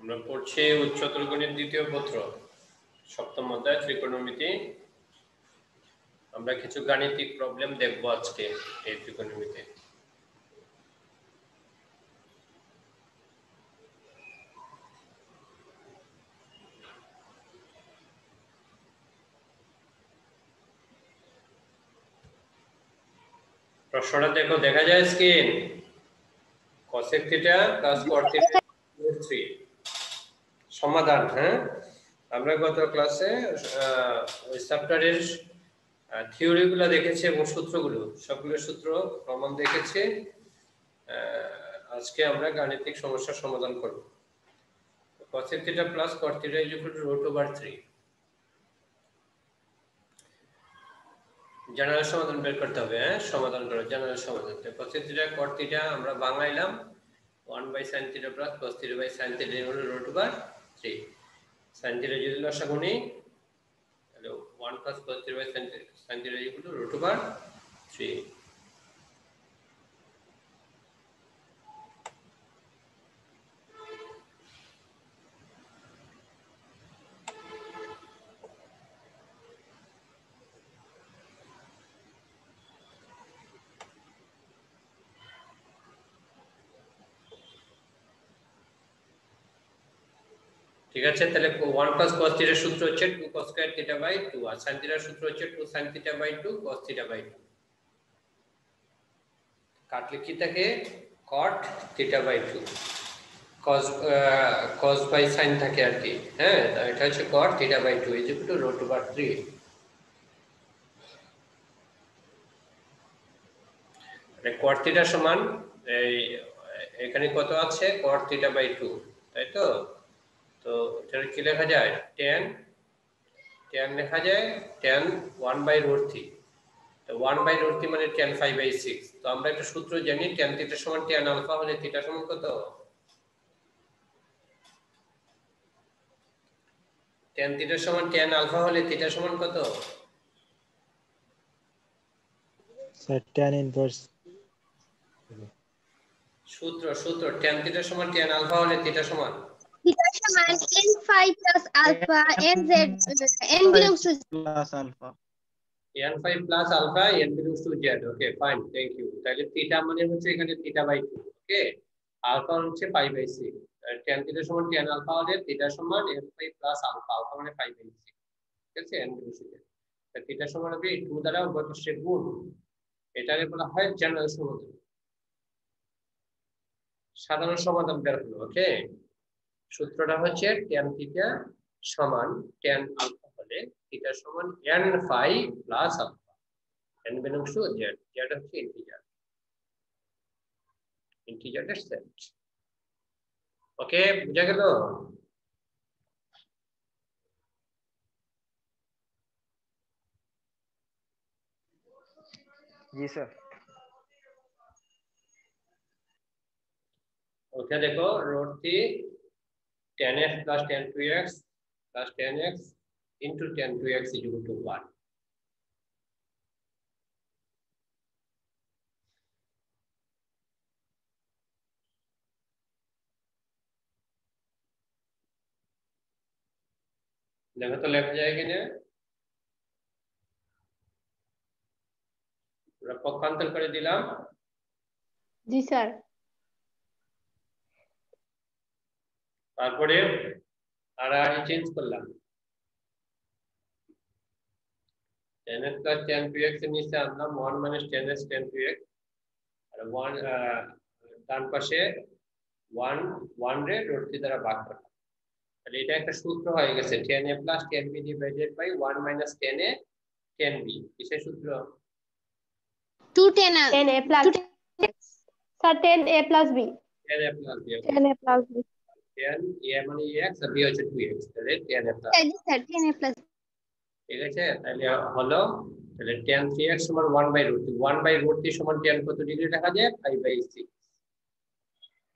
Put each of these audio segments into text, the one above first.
আমরা পড়ছি উচ্চতর গণিত দ্বিতীয় পত্র সপ্তম অধ্যায় ত্রিকোণমিতি। আমরা কিছু গাণিতিক প্রবলেম দেখব আজকে এই ত্রিকোণমিতি। প্রশ্নটা দেখো, দেখা যায় screen. cosec theta plus cot theta 3 সমাধান। হ্যাঁ, আমরা গত ক্লাসে ওই চ্যাপ্টারের থিওরিগুলো দেখেছি এবং সূত্রগুলো সবগুলো সূত্র প্রমাণ দেখেছি। আজকে আমরা গাণিতিক সমস্যার সমাধান করব। cosec theta plus cot theta √3 general সমাধান বের করতে হবে। হ্যাঁ, সমাধান করো জেনারেল সমাধান। cosec থিটা cot থিটা আমরা বাংলাইলাম 1/sin theta plus cos theta by sin theta √3। sin theta যদি লসাগু নিই তাহলে 1 plus cos theta by sin theta √3। ঠিক আছে, তাহলে 1 plus cos থিটার সূত্র হচ্ছে 2 cos square থিটা বাই 2 আর sin থিটার সূত্র হচ্ছে 2 sin theta by 2 cos theta by 2। কাটলে কি থাকে? cot theta by 2 cos by sin থাকে আর কি। হ্যাঁ, এটা হচ্ছে cot থিটা বাই 2 √3। মানে cot থিটা সমান এই এখানে কত আছে? cot থিটা বাই 2, তাই তো? তো এটা কি লেখা যায়? tan লেখা যায় tan 1/√3। তো 1/√3 মানে tan 5/6। তো আমরা একটা সূত্র জানি, tan থিটা সমান tan আলফা হলে থিটা সমান কত? tan থিটা সমান tan আলফা হলে থিটা সমান কত? স্যার tan ইনভার্স সূত্র tan থিটা সমান tan আলফা হলে থিটা সমান থিটা সমান n phi plus alpha n z n belongs to plus alpha n5 plus alpha n belongs to z। Okay, fine, thank you. তাহলে theta মানে হচ্ছে এখানে theta by 2। Okay, alpha হচ্ছে π/6। tan theta সমান tan alpha হলে theta সমান n5 plus alpha, alpha মানে π/6। ঠিক আছে, n belongs to z। তাহলে থিটা সমান হবে 2 দ্বারা উভয় পাশে গুণ। এটাকে বলা হয় জেনারেল সমাধান, সাধারণ সমাধান বের হলো। ওকে, সূত্রটা হচ্ছে tan থিটা সমান tan আলফা হলে থিটা সমান n5 plus alpha, n belongs to z। z হচ্ছে ইন্টিজারের সেট। ওকে, বুঝা গেল? জি স্যার। ওকে, দেখো √3 tan x plus tan 2x plus tan x into tan 2x is equal to 1। দেখো তো লেখা যায় কিনা? আমরা পক্ষান্তর করে দিলাম। জি স্যার। তারপরে আর চেঞ্জ করলাম। tan x plus tan 2x এর নিচে আনলাম 1 minus tan x tan 2x আর 1 ডান পাশে 1 রে √3 দ্বারা ভাগ করলাম। তাহলে এটা একটা সূত্র হয়ে গেছে, tan a plus tan b divided by 1 minus tan a tan b। কিসের সূত্র? 2 tan a plus sir 10a plus b। tan a plus b। 10a plus b। tan a মানে x আর b হচ্ছে 2x, তাহলে tan a plus। G sir 10 a plus। ঠিক আছে, তাহলে হলো তাহলে tan 3x সমান 1/√3। 1/√3 সমান tan কত ডিগ্রি লেখা যায়? 5/6।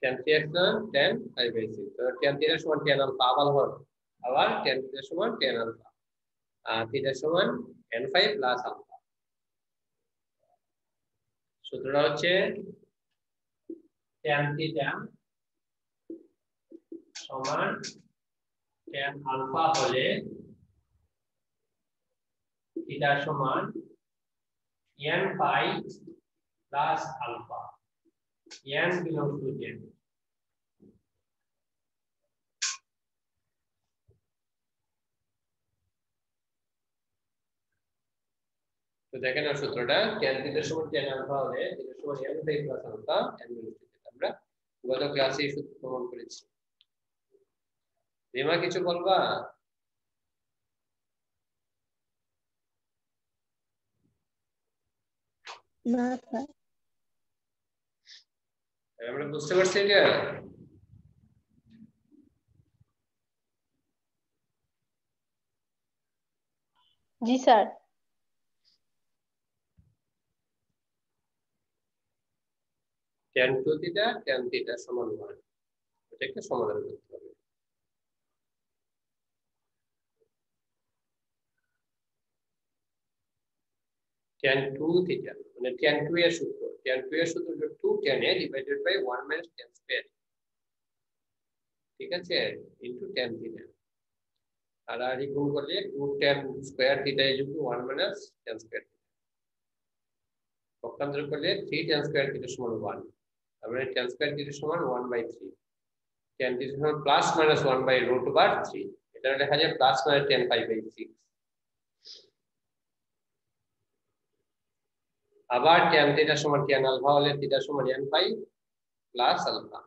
tan 3x সমান tan 5/6। তো tan 3 সমান tan আলফা আবার tan 3 সমান tan আলফা আর থিটা সমান n5 প্লাস আলফা। সূত্রটা হচ্ছে tan থিটা সমান tan আলফা হলে থিটা সমান n pi plus alpha n belongs to n। তো দেখেন না সূত্রটা tan থিটা সমান tan আলফা হলে থিটা সমান n pi plus alpha n belongs to n। আমরা গত ক্লাসে এই সূত্র প্রমাণ করেছি। রিমা কিছু বলবা? না স্যার। আমরা বুঝতে পারছি এটা? জি sir. tan 2 theta tan theta সমান 1 এটাকে সমাধান করতে হবে। tan 2 থিটা মানে tan 2 এর সূত্র, tan 2 এর সূত্র হলো 2 tan a divided by 1 minus tan square, ঠিক আছে, into tan থিটা। আর আর গুণ করলে 2 tan square theta is equal to 1 minus tan square theta। পক্ষান্তর করলে 3 tan স্কয়ার থিটা সমান 1, তারপরে tan স্কয়ার থিটা সমান 1/3, tan থিটা সমান প্লাস মাইনাস 1/√3, এটা লেখা যায় প্লাস মাইনাস tan π/6। আবার tan থিটা সমান tan আলফা হলে থিটা সমান n পাই প্লাস আলফা,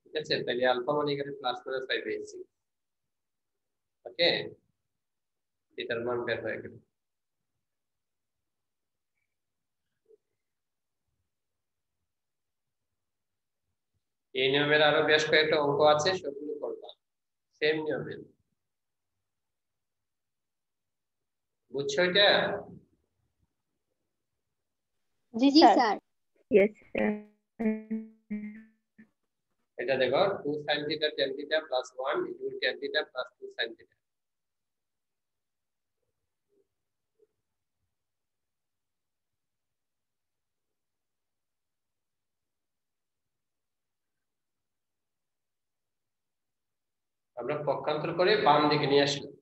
ঠিক আছে, তাহলে আলফা মানে এখানে প্লাস মাইনাস π/6। ওকে, এটার মান বের হয়ে গেল। এই নিয়মের আরো বেশ কয়েকটা অঙ্ক আছে, সবগুলো করবা সেম নিয়মে। বুঝছো এটা? জি জি স্যার। স্যার। Yes, sir. এটা দেখো 2 sin theta tan theta plus 1 into tan theta plus 2 sin theta। আমরা পক্ষান্তর করে বাম দিকে নিয়ে আসলাম,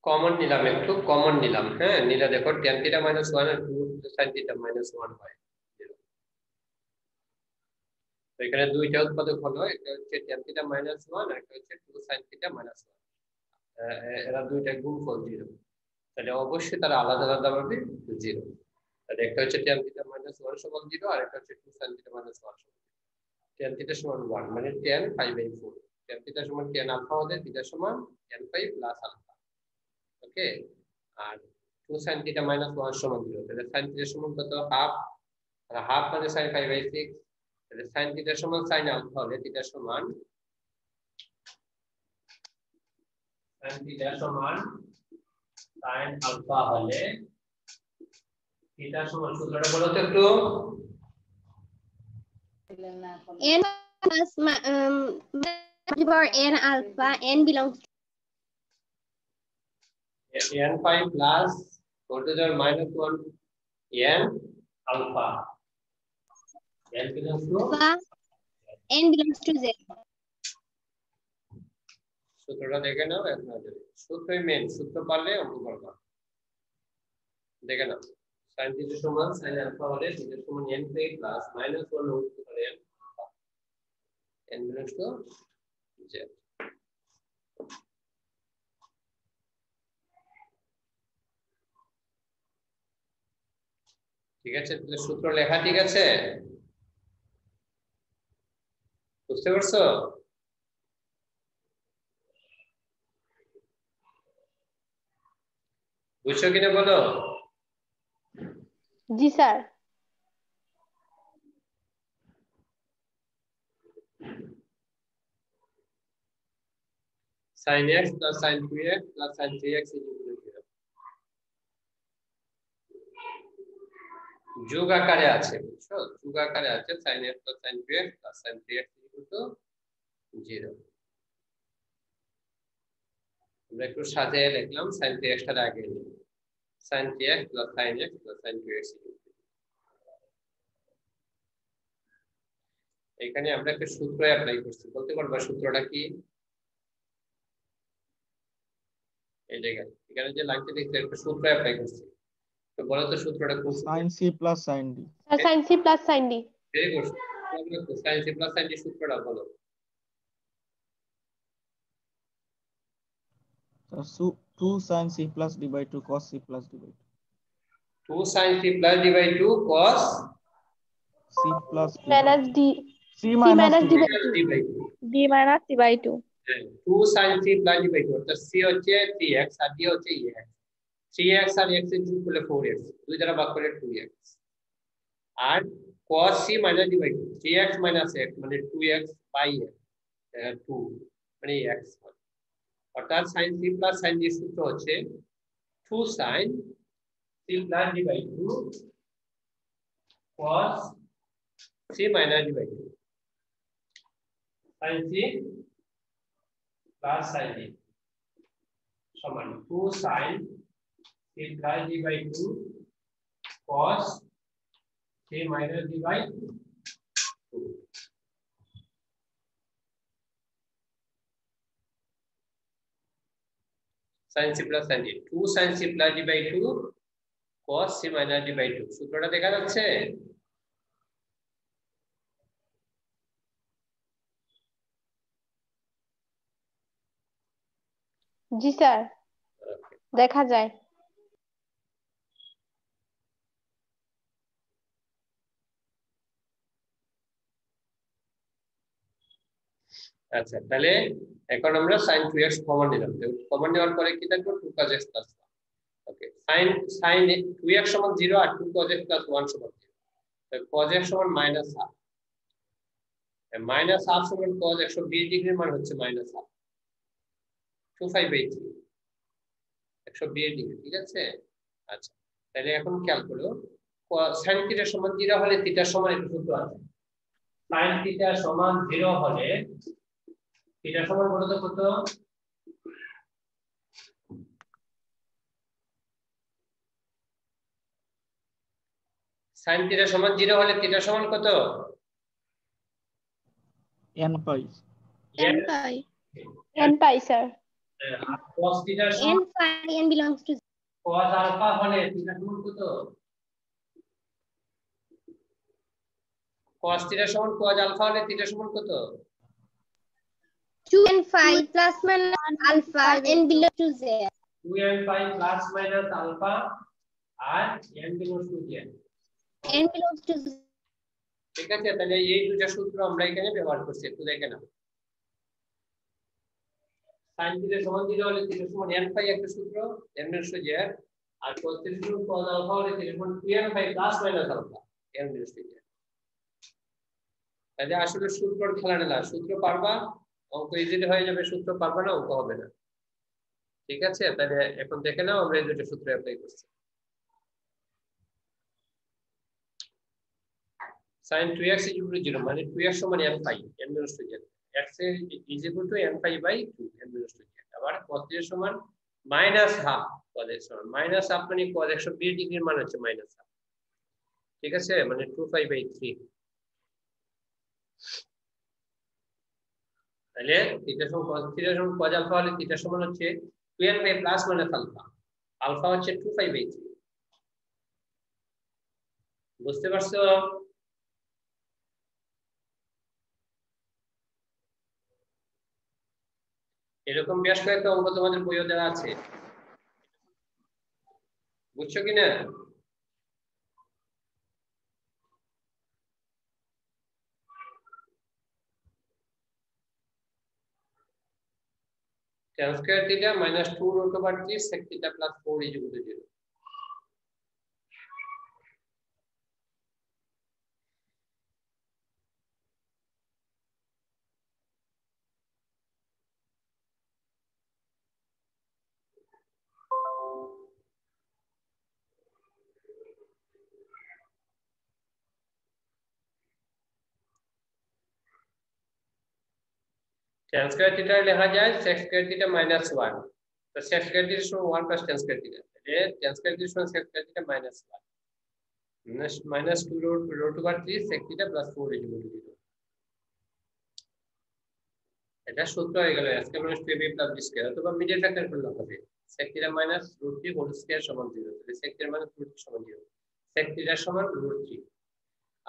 কমন নিলাম, একটু কমন নিলাম, হ্যাঁ নিলে দেখো tan theta minus 1 আর 2 sin theta minus 1 হয় 0। তো এখানে দুইটা উৎপাদক হলো, একটা হচ্ছে tan theta minus 1 আর একটা হচ্ছে 2 sin theta minus 1, এরা দুইটা গুণফল 0, তাহলে অবশ্যই তারা আলাদা আলাদা ভাবে 0। তাহলে একটা হচ্ছে tan theta minus 1 সমান 0 আর একটা হচ্ছে 2 sin theta minus 1 সমান 0। tan theta সমান 1 মানে tan π/4, tan theta সমান tan আলফা হলে theta সমান n পাই প্লাস আলফা। ওকে, আর 2 sin theta minus 1 সমান 0, তাহলে sin theta সমান কত, হাফ, আর হাফ মানে sin π/6, তাহলে sin theta সমান sin আলফা হলে theta সমান sin theta সমান sin আলফা হলে theta সমান, সূত্রটা বলো তো একটু। n plus power n alpha, n belongs to n pi plus go to the minus 1 n alpha, n belongs to alpha, n belongs to z। সূত্রটা দেখে নাও এক নজরে, সূত্রই মেন, সূত্র পারলে অঙ্ক করবা। দেখে নাও sin theta সমান sin alpha হলে theta সমান n pi plus minus 1 whole to the n alpha, n belongs to z। ঠিক আছে, তাহলে সূত্র লেখা ঠিক আছে, বুঝতে পারছো? বুঝছো কিনা বলো? জি sir. sin x plus sin 2x plus sin 3x is equal to 0, যোগ আকারে আছে, বুঝছো, যোগ আকারে আছে, sin x plus sin 2x plus sin 3x is equal to 0। আমরা একটু সাজিয়ে লিখলাম, sin 3x টার আগে নিই, sin 3x plus sin x plus sin 2x is equal to 0। এখানে আমরা একটা সূত্র অ্যাপ্লাই করছি, বলতে পারবা সূত্রটা কি? এই জায়গায় এখানে যে লাইনটা দেখতে একটা সূত্র অ্যাপ্লাই করছি, তো বলো তো সূত্রটা কোন? sin c plus sin d. Sir sin c plus sin d। Very good. sin c plus sin d সূত্রটা বলো। So 2 sin c plus d by 2 cos c plus d by 2 sin c plus d by 2 cos 2 c plus d minus d c c minus minus d d by d 2 by 2। d minus d by 2 2 sin c plus d by 2 অর্থাৎ c হচ্ছে 3x আর d হচ্ছে x। 3x আর x এর যোগ করলে 4x, দুই দ্বারা ভাগ করলে 2x। R cos c minus d by 2, 3x minus x মানে 2x by x, 2 মানে x। অর্থাৎ sin c plus sin d সূত্র হচ্ছে 2 sin c plus d by 2 cos c minus d by 2, sin c plus sin d সমান 2 sin c plus d by 2 cos c minus d by 2। sin c plus sin d, 2 sin c plus d by 2 cos c minus d by 2 সূত্রটা দেখা যাচ্ছে? জি sir দেখা যায়। আচ্ছা, তাহলে এখন আমরা sin 2x কমন নিলাম। কমন নেওয়ার পরে কি থাকবে? 2 cos x plus 1। ওকে, sin 2x সমান 0 আর 2 cos x plus 1 সমান 0। তাহলে cos x সমান -half, -half সমান cos 120 ডিগ্রির মান হচ্ছে -half, 25/3, 120 ডিগ্রি। ঠিক আছে? আচ্ছা, তাহলে এখন খেয়াল করো, sin θ সমান 0 হলে θ সমান একটু সূত্র আছে। sin θ সমান 0 হলে θ সমান কত কত? sin θ সমান 0 হলে θ সমান কত? n pi. n pi. n pi sir. আর cos θ n সমান pi n belongs to cos alpha হলে θ সমান কত? cos θ সমান cos আলফা হলে θ সমান কত? 2n phi plus minus alpha n belongs to z. 2n pi plus minus alpha R n belongs to z। n belongs to z. ঠিক আছে, তাহলে এই দুটো সূত্র আমরা এখানে ব্যবহার করছি, একটু দেখে নাও। sin θ সমান 0 হলে θ সমান n pi একটা সূত্র, n belongs to z। R cos θ সমান cos আলফা হলে θ সমান 2n pi plus minus alpha, n belongs to z। তাহলে আসলে সূত্রর খেলা না, সূত্র পারবা অঙ্ক ইজিলি হয়ে যাবে, সূত্র পারবা না অঙ্ক হবে না। ঠিক আছে, তাহলে এখন দেখে নাও আমরা এই দুটো সূত্র অ্যাপ্লাই করছি। sin 2x is equal to 0 মানে 2x সমান n pi, n belongs to z। x is equal to n pi by 2, n belongs to z। আবার cos θ সমান -half, cos x সমান -half মানে cos 120 ডিগ্রির মান হচ্ছে -half। ঠিক আছে, মানে 2π/3। তাহলে θ সমান cos আলফা হলে θ সমান হচ্ছে 2n pi plus minus alpha, alpha হচ্ছে 2π/3। বুঝতে পারছো? এরকম বেশ কয়েকটা অঙ্ক তোমাদের বইয়ে দেওয়া আছে, বুঝছো কিনা? tan square theta minus 2 root over 3 sec theta plus 4 is equal to 0। tan square theta লেখা যায় sec square theta minus 1, তো sec square theta সমান 1 plus tan square theta, তাহলে tan square theta সমান sec square theta minus 1 minus 2 root over 3 sec theta plus 4 is equal to 0। এটা সূত্র হয়ে গেল a square minus 2ab plus b square, অথবা middle factor করলে হবে sec theta minus √3 whole square সমান 0। তাহলে sec থিটা মাইনাস √3 সমান 0, sec থিটা সমান √3,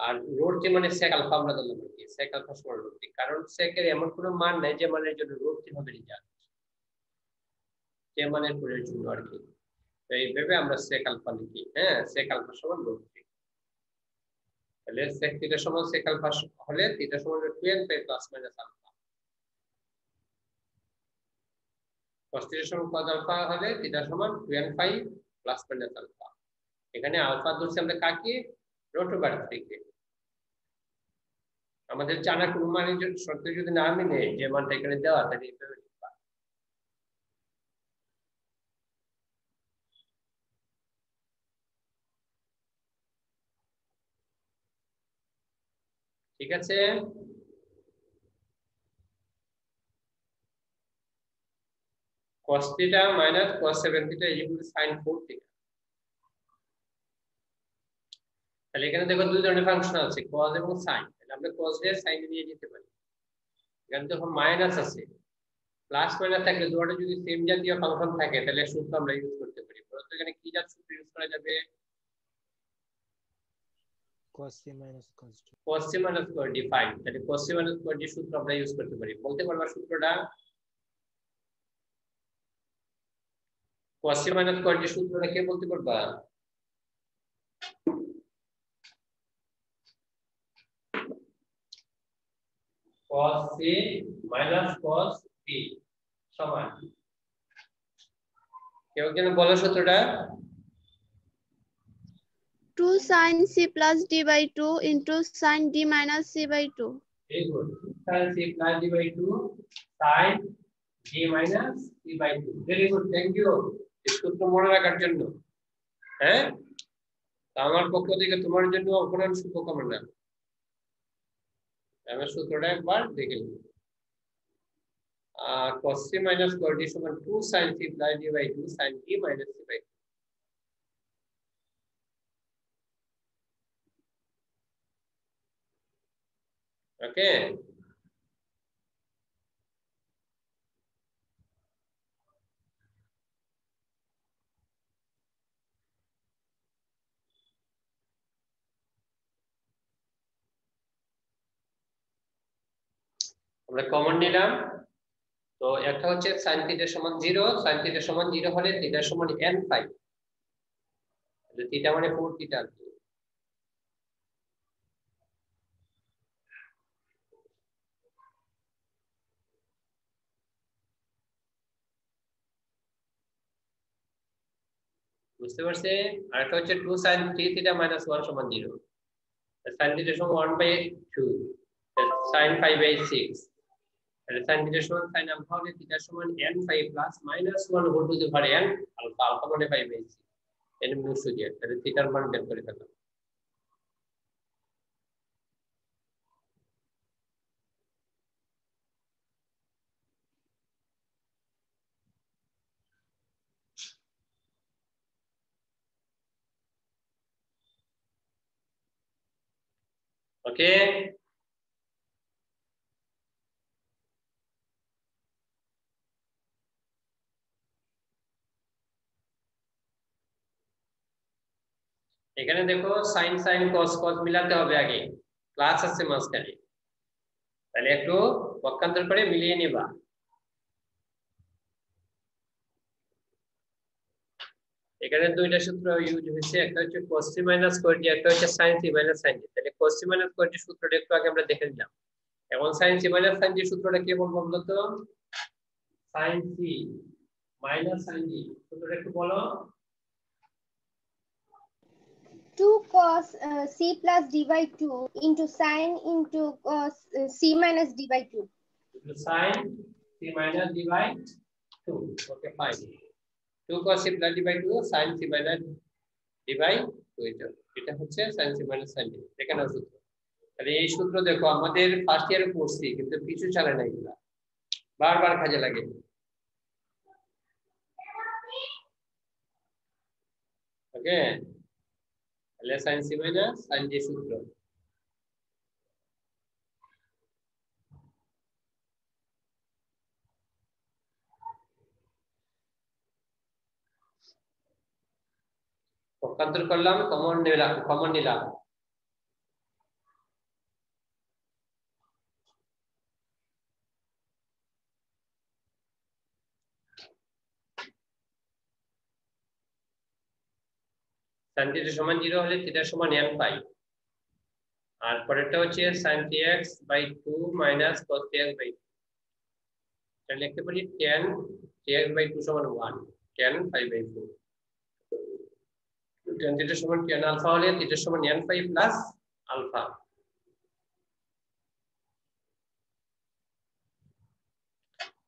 আর √3 মানে sec আলফা আমরা ধরলাম কি sec আলফা সমান √3, কারণ sec এর এমন কোনো মান নাই যে মানের জন্য √3 হবে রেজাল্ট, যে মানের পরের জন্য আর কি। তো এইভাবে আমরা sec আলফা লিখি, হ্যাঁ sec আলফা সমান √3। তাহলে sec থিটা সমান sec আলফা হলে থিটা সমান 2n5 plus minus alpha, cos theta সমান cos আলফা হলে থিটা সমান 2n5 প্লাস মাইনাস আলফা। এখানে আলফা ধরছি আমরা কাকে, √3 কে। আমাদের জানা কোন মানের শর্ত যদি না মিলে যে মানটা এখানে দেওয়া তাহলে এইভাবে লিখবা। ঠিক আছে, cos theta minus cos 7 theta equal sin 4 theta. তাহলে এখানে দেখো দুই ধরনের ফাংশন আছে cos এবং sin, তাহলে আমরা cos দিয়ে sin নিয়ে যেতে পারি। এখানে দেখো মাইনাস আছে, প্লাস মাইনাস থাকলে দুটো যদি সেম জাতীয় ফাংশন থাকে তাহলে সূত্র আমরা ইউজ করতে পারি। প্রথমে এখানে কি জাতীয় সূত্র ইউজ করা যাবে, cos c minus cos d। cos c minus cos d, fine. তাহলে cos c minus cos d সূত্র আমরা ইউজ করতে পারি। বলতে পারবা সূত্রটা? cos c minus cos d সূত্রটা কে বলতে পারবা? cos c minus cos d সমান, কেউ কেন বলো সূত্রটা? 2 sin c plus d by 2 into sin d minus c by 2. Very good. Sin c plus d by 2 sin d minus c by 2. Very good. Thank you. এই সূত্র মনে রাখার জন্য, হ্যাঁ, আমার পক্ষ থেকে তোমার জন্য অপরাধ শুভকামনা। আমি সূত্রটা একবার দেখে নিই। cos c minus cos d সমান 2 sin c plus d by 2 sin d minus c by 2. Okay. আমরা কমন নিলাম, তো একটা হচ্ছে sin থিটা সমান 0, sin থিটা সমান 0 হলে থিটা সমান n5, তাহলে থিটা মানে 4 থিটা। বুঝতে পারছে? আর একটা হচ্ছে 2 sin 3 থিটা minus 1 সমান 0, sin থিটা সমান 1/2 sin 5/6, তাহলে sin থিটা সমান sin আলফা হলে থিটা সমান n5 plus minus 1 whole to the power n alpha, alpha মানে 5/6 n minus 2 দিয়ে, তাহলে থিটার মান বের করে ফেললাম। ওকে, এখানে দেখো sin sin cos cos মিলাতে হবে আগে, ক্লাস আছে মাঝখানে, তাহলে একটু পক্ষান্তর করে মিলিয়ে নিবা। এখানে দুইটা সূত্র ইউজ হয়েছে, একটা হচ্ছে cos c minus cos d, একটা হচ্ছে sin c minus sin d। তাহলে cos c minus cos d সূত্রটা একটু আগে আমরা দেখে নিলাম। এখন sin c minus sin d সূত্রটা কি বলবো বলো তো? sin c minus sin d সূত্রটা একটু বলো। 2 cos c plus d by 2 into sin into cos c minus d by 2. Sin c minus d by 2. Okay, fine. 2 cos c plus d by 2 sin c minus d by 2, এটা হচ্ছে sin c minus sin d। এখানে সূত্র, তাহলে এই সূত্র দেখো আমাদের first ইয়ারে পড়ছি কিন্তু কিছু চলে না, এগুলা বারবার কাজে লাগে। ওকে, তাহলে sin c minus sin d সূত্র, পক্ষান্তর করলাম, কমন নিলাম। sin θ সমান 0 হলে θ সমান n পাই। আর পরেরটা হচ্ছে sin tx by 2 minus cos tx by 2। তাহলে লিখতে পারি tan tx বাই 2 সমান 1, tan পাই বাই 4। tan θ সমান tan আলফা হলে θ সমান n পাই প্লাস আলফা।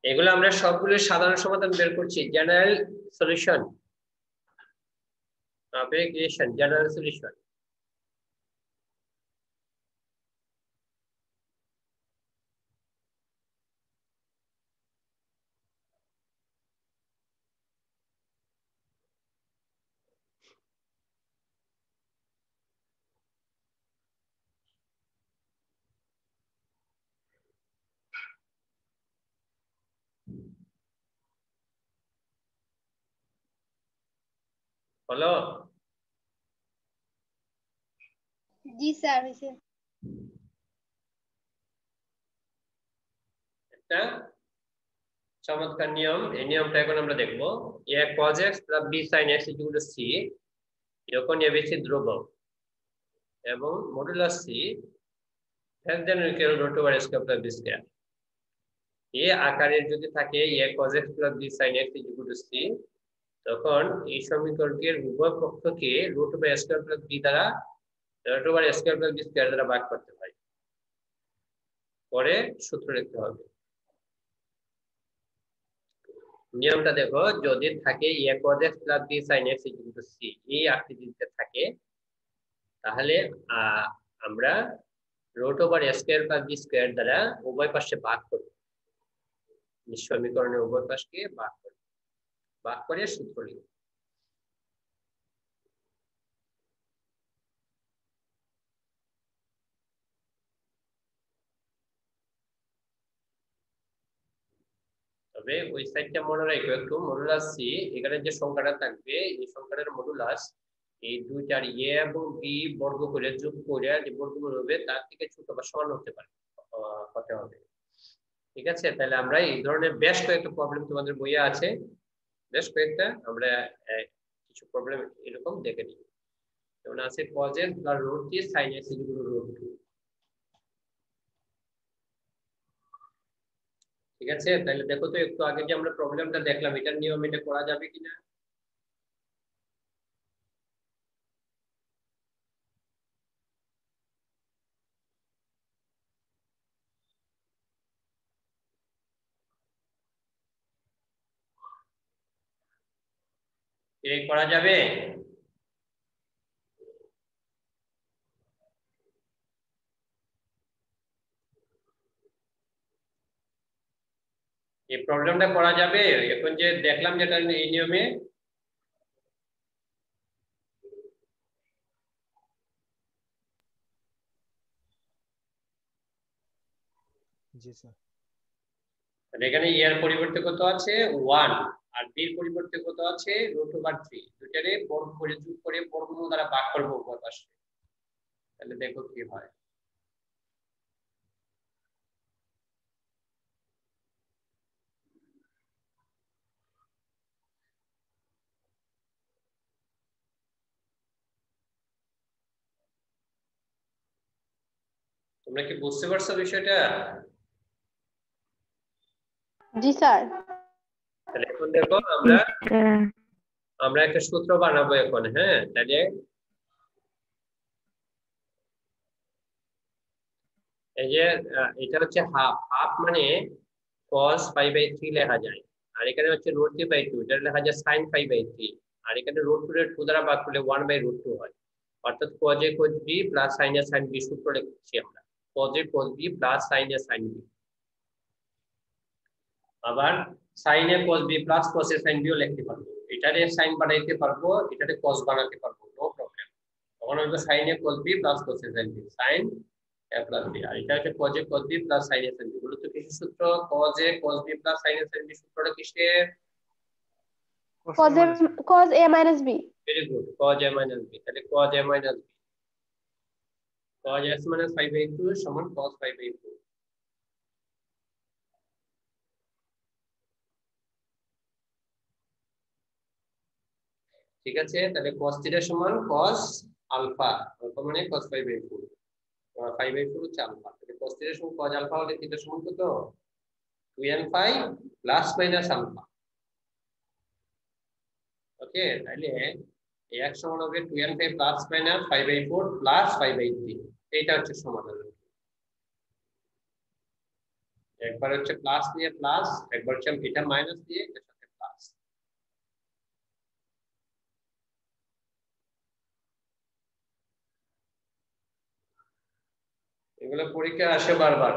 এগুলো আমরা সবগুলো সাধারণ সমাধান বের করছি, general solution, application, general solution. হলো? জি স্যার হয়েছে। একটা চমৎকার নিয়ম, এই নিয়মটা এখন আমরা দেখবো। a cos x plus b sin x equal to c, যখন abc ধ্রুবক এবং modulus c less than or equal to root over a square plus b square, এ আকারের যদি থাকে a cos x plus b sin x equal to c, তখন এই সমীকরণের উভয় পক্ষকে root over a square plus b দ্বারা root over a square plus b square দ্বারা ভাগ করতে হয়। পরে সূত্র লিখতে হবে। নিয়মটা দেখো, যদি থাকে a cos x plus b sin x equal to c, এই আকৃতিতে থাকে, তাহলে আমরা root over a square plus b square দ্বারা উভয় পাশে ভাগ করব। সমীকরণের উভয় পাশকে ভাগ করব, ভাগ করে সূত্র লিখব। তবে ওই সাইডটা মনে রাখো একটু, মডুলাস সি, এখানে যে সংখ্যাটা থাকবে এই সংখ্যাটার মডুলাস এই দুইটার এ এবং বি বর্গ করে যোগ করে যে বর্গমূল হবে তার থেকে ছোট বা সমান হতে পারে, হতে হবে। ঠিক আছে, তাহলে আমরা এই ধরনের বেশ কয়েকটা প্রবলেম তোমাদের বইয়ে আছে, বেশ কয়েকটা আমরা কিছু প্রবলেম এরকম দেখে নিই। যেমন আছে cos x plus root 3 sin x equal to root 2। ঠিক আছে, তাহলে দেখো তো একটু আগে যে আমরা প্রবলেমটা দেখলাম, এটার নিয়ম এটা করা যাবে কিনা। এই করা যাবে? এই প্রবলেমটা করা যাবে এখন যে দেখলাম যেটা এই নিয়মে? জি স্যার। এখানে এর পরিবর্তে কত আছে 1 আর বি এর পরিবর্তে কত আছে √3, দুটারে বর্গ করে যোগ করে বর্গমূল দ্বারা ভাগ করব উভয় পাশে। তাহলে দেখো কি হয়। তোমরা কি বুঝতে পারছো বিষয়টা? জি স্যার। তাহলে এখন দেখো আমরা একটা সূত্র বানাবো এখন। হ্যাঁ, তাহলে এই যে এটা হচ্ছে হাফ, হাফ মানে cos π/3 লেখা যায়, আর এখানে হচ্ছে √3/2, এটা লেখা যায় sin π/3, আর এখানে √2 এর 2 দ্বারা ভাগ করলে 1/√2 হয়। অর্থাৎ cos a cos b plus sin a sin b সূত্র লিখছি আমরা, cos a cos b plus sin a sin b। আবার sin a cos b plus cos a sin b ও লিখতে পারবো, এটারে sin বানাইতে পারবো, এটারে cos বানাতে পারবো, নো প্রবলেম। তখন হবে sin a cos b plus cos a sin b, sin a plus b। আর এটা হচ্ছে cos a cos b plus sin a sin b। বলো তো কিসের সূত্র? cos a cos b plus sin a sin b সূত্রটা কিসের? cos a minus b। Very good, cos a minus b, তাহলে cos a minus b, cos x minus 5/2 সমান cos 5/2। ঠিক আছে, তাহলে cos থিটা সমান cos আলফা, আলফা মানে cos 5/2, 5/4 হচ্ছে আলফা, তাহলে cos থিটা সমান cos আলফা হলে থিটা সমান কত, 2n phi plus minus alpha. Okay, তাহলে x সমান হবে 2n phi plus minus 5/4 plus 5/3, এইটা হচ্ছে সমাধান। একবার হচ্ছে প্লাস দিয়ে প্লাস, একবার হচ্ছে এটা মাইনাস দিয়ে এর সাথে প্লাস। এগুলো পরীক্ষা আসে বারবার।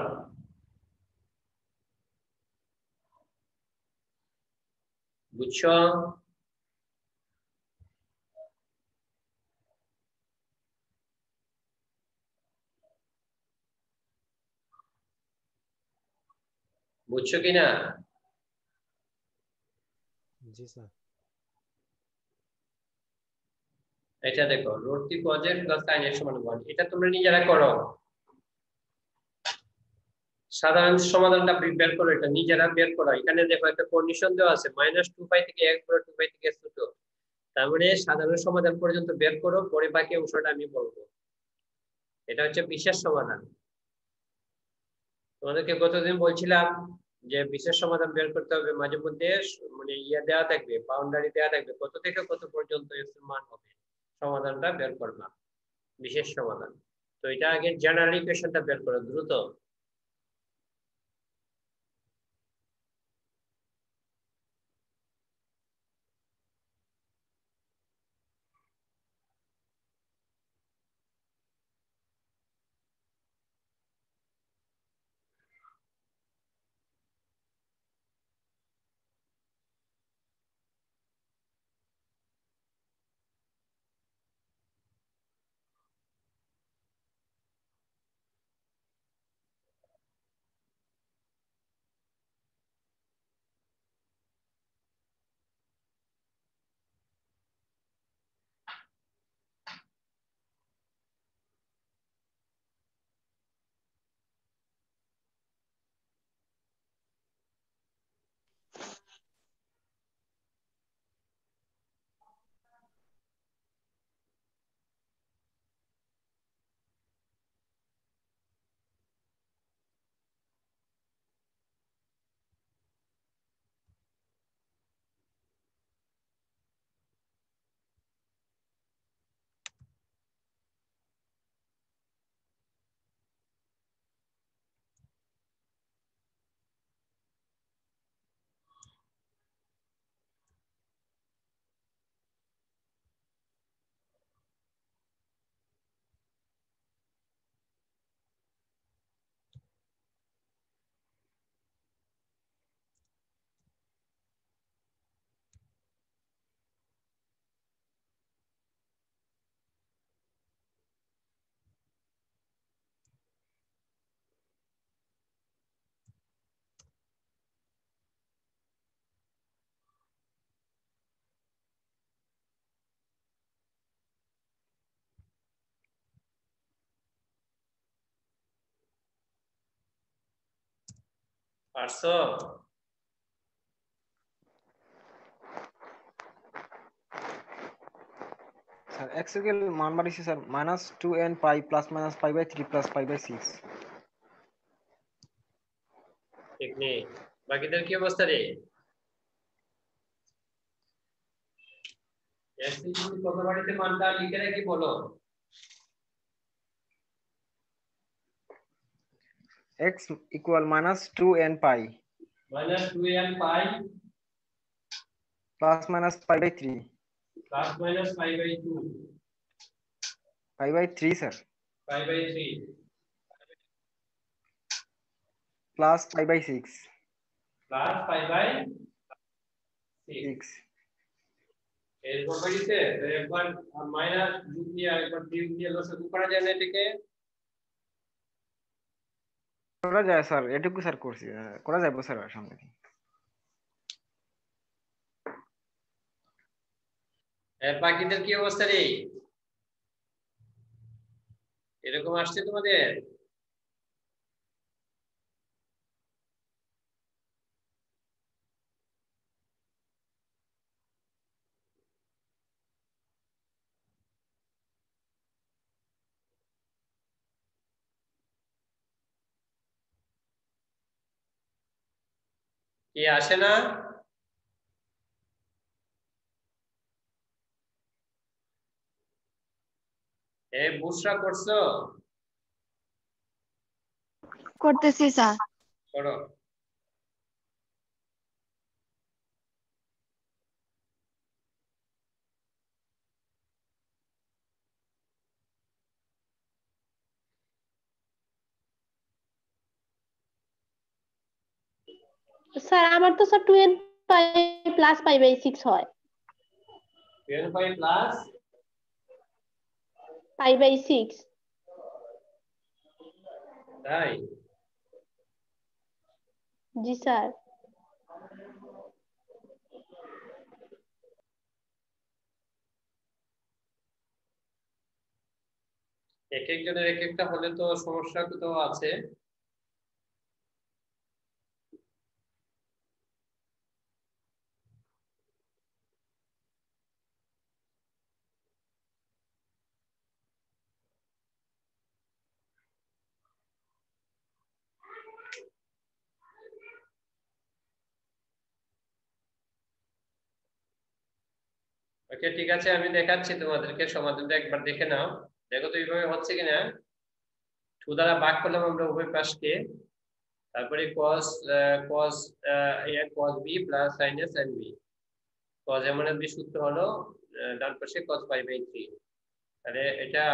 বুঝছো? বুঝছো কিনা? जी सर। এটা দেখো, রোডটি cos প্লাস sin এর সমান 1, এটা তোমরা নিজেরা করো, সাধারণ সমাধানটা বের করো, এটা নিজেরা বের করো। এখানে দেখো একটা কন্ডিশন দেওয়া আছে -2π থেকে 1 পুরো 2π থেকে ছোট, তার মানে সাধারণ সমাধান পর্যন্ত বের করো, পরে বাকি অংশটা আমি বলবো। এটা হচ্ছে বিশেষ সমাধান। তোমাদেরকে গতদিন বলছিলাম যে বিশেষ সমাধান বের করতে হবে, মাঝে মধ্যে মানে ইয়া দেওয়া থাকবে, বাউন্ডারি দেওয়া থাকবে, কত থেকে কত পর্যন্ত এর মান হবে, সমাধানটা বের করবা, বিশেষ সমাধান। তো এটা আগে জেনারেল ইকুয়েশনটা বের করো দ্রুত। পারছো? सर x के मान बारी से sir -2n pi plus minus π/3 plus π/6। ঠিক নেই, বাকিদের কি অবস্থা রে? কত বাড়িতে মানটা লিখে রাখি বলো। x equal -2n pi -2n pi plus minus π/3 plus minus 5/2 π/3 sir 5/3 plus π/6 plus 5/6 এরকম হইছে। তো একবার মাইনাস যোগ দিয়ে একবার বিয়োগ দিয়ে লসাগু করা যায় না এটাকে? করা যায় স্যার, এটুকু স্যার করছি, করা যাবে স্যার সামনে। বাকিদের কি অবস্থা রে? এরকম আসছে তোমাদের? কি আসে না? বুসরা করছো? করতেছি স্যার। করো। স্যার আমার তো স্যার 2n5 প্লাস 5/6 হয়। 2n5 plus 5/6। তাই? জি স্যার। এক একজনের এক একটা হলে তো সমস্যা তো আছে। ওকে, ঠিক আছে, আমি দেখাচ্ছি তোমাদেরকে, সমাধানটা একবার দেখে নাও। দেখো তো এইভাবে হচ্ছে কিনা। 2 দ্বারা ভাগ করলাম আমরা উভয় পাশকে, তারপরে cos cos a cos b plus sin a sin b। cos a মানে b সূত্র হলো ডান পাশে cos π/3। তাহলে এটা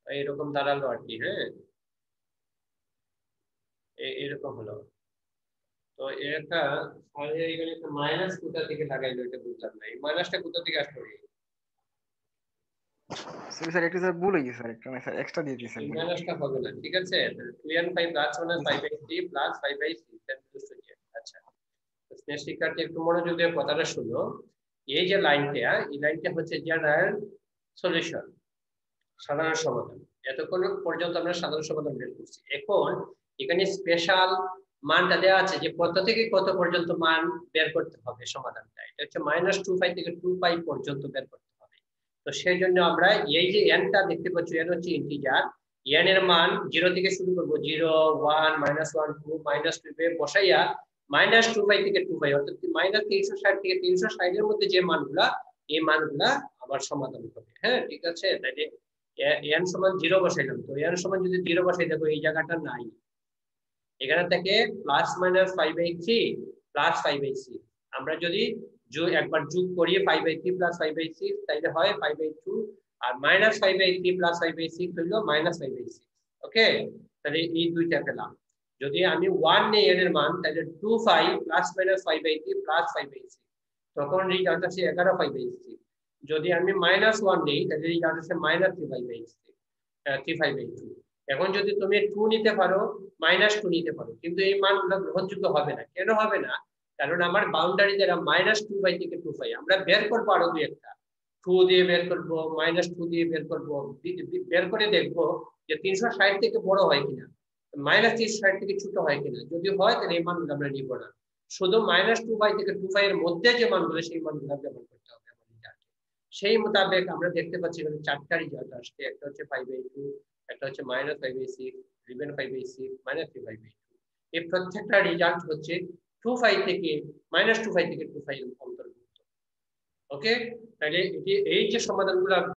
এইরকম দাঁড়ালো আর কি। হ্যাঁ, এইরকম হলো। তো এটা এখানে একটা মাইনাস কোথা থেকে লাগাইলো এটা বুঝলাম না। এই মাইনাসটা কোথা থেকে আসলো? সরি স্যার, একটু স্যার ভুল হয়ে গেছে স্যার, একটু না স্যার এক্সট্রা দিয়ে দিয়েছি এই স্যার। মাইনাসটা হবে না, ঠিক আছে? 2n5 প্লাস মানে 5/3 প্লাস 5/6। আচ্ছা, তো স্নেহ শিক্ষার্থী একটু মনোযোগ দিয়ে কথাটা শুনো। এই যে লাইনটা, এই লাইনটা হচ্ছে জেনারেল সলিউশন, সাধারণ সমাধান। এতক্ষণ পর্যন্ত আমরা সাধারণ সমাধান বের করছি। এখন এখানে স্পেশাল মানটা দেওয়া আছে যে কত থেকে কত পর্যন্ত মান বের করতে হবে সমাধানটা। এটা হচ্ছে -2π থেকে 2π পর্যন্ত বের করতে হবে। তো সেই জন্য আমরা এই যে n টা দেখতে পাচ্ছি, n হচ্ছে ইন্টিজার। n এর মান 0 থেকে শুরু করব, 0 1 -1 2 -2 বসাইয়া -2π থেকে 2π, অর্থাৎ -360 থেকে 360 এর মধ্যে যে মানগুলা, এই মানগুলা আবার সমাধান হবে। হ্যাঁ, ঠিক আছে? তাইলে n সমান 0 বসাইলাম, তো n সমান যদি 0 বসাই, দেখো এই জায়গাটা নাই, এখানে থেকে +-5/3 প্লাস 5/6। আমরা যদি একবার যোগ করি 5/3 প্লাস 5/6, তাইলে হয় 5/2, আর -5/3 প্লাস 5/6 হইলো -5/6। ওকে, তাহলে এই দুইটা পেলাম। যদি আমি 1 নেই n এর মান, তাহলে 2π প্লাস -5/3 প্লাস 5/6, তখন রেজাল্ট আসে 11π/6। যদি আমি -1 নেই, তাহলে রেজাল্ট আসে -3π/2। এখন যদি তুমি 2 নিতে পারো, -2 নিতে পারো, কিন্তু এই মানগুলো গ্রহণযোগ্য হবে না। কেন হবে না? কারণ আমার বাউন্ডারি দ্বারা -2π থেকে 2π আমরা বের করবো, আরো দুই একটা 2 দিয়ে বের করবো, -2 দিয়ে বের করবো, বের করে দেখবো যে 360 থেকে বড় হয় কিনা, -360 থেকে ছোট হয় কিনা। যদি হয় তাহলে এই মানগুলো আমরা নিব না। শুধু -2π থেকে 2π এর মধ্যে যে মানগুলো, সেই মানগুলো ব্যবহার করতে হবে। সেই মোতাবেক আমরা দেখতে পাচ্ছি এখানে 4টা রেজাল্ট আসছে। একটা হচ্ছে 5/2, একটা হচ্ছে -5/6, 11/6, -3/2। এই প্রত্যেকটা রেজাল্ট হচ্ছে 2π থেকে -2π থেকে 2π অন্তর্ভুক্ত। ওকে, তাহলে এই যে সমাধানগুলো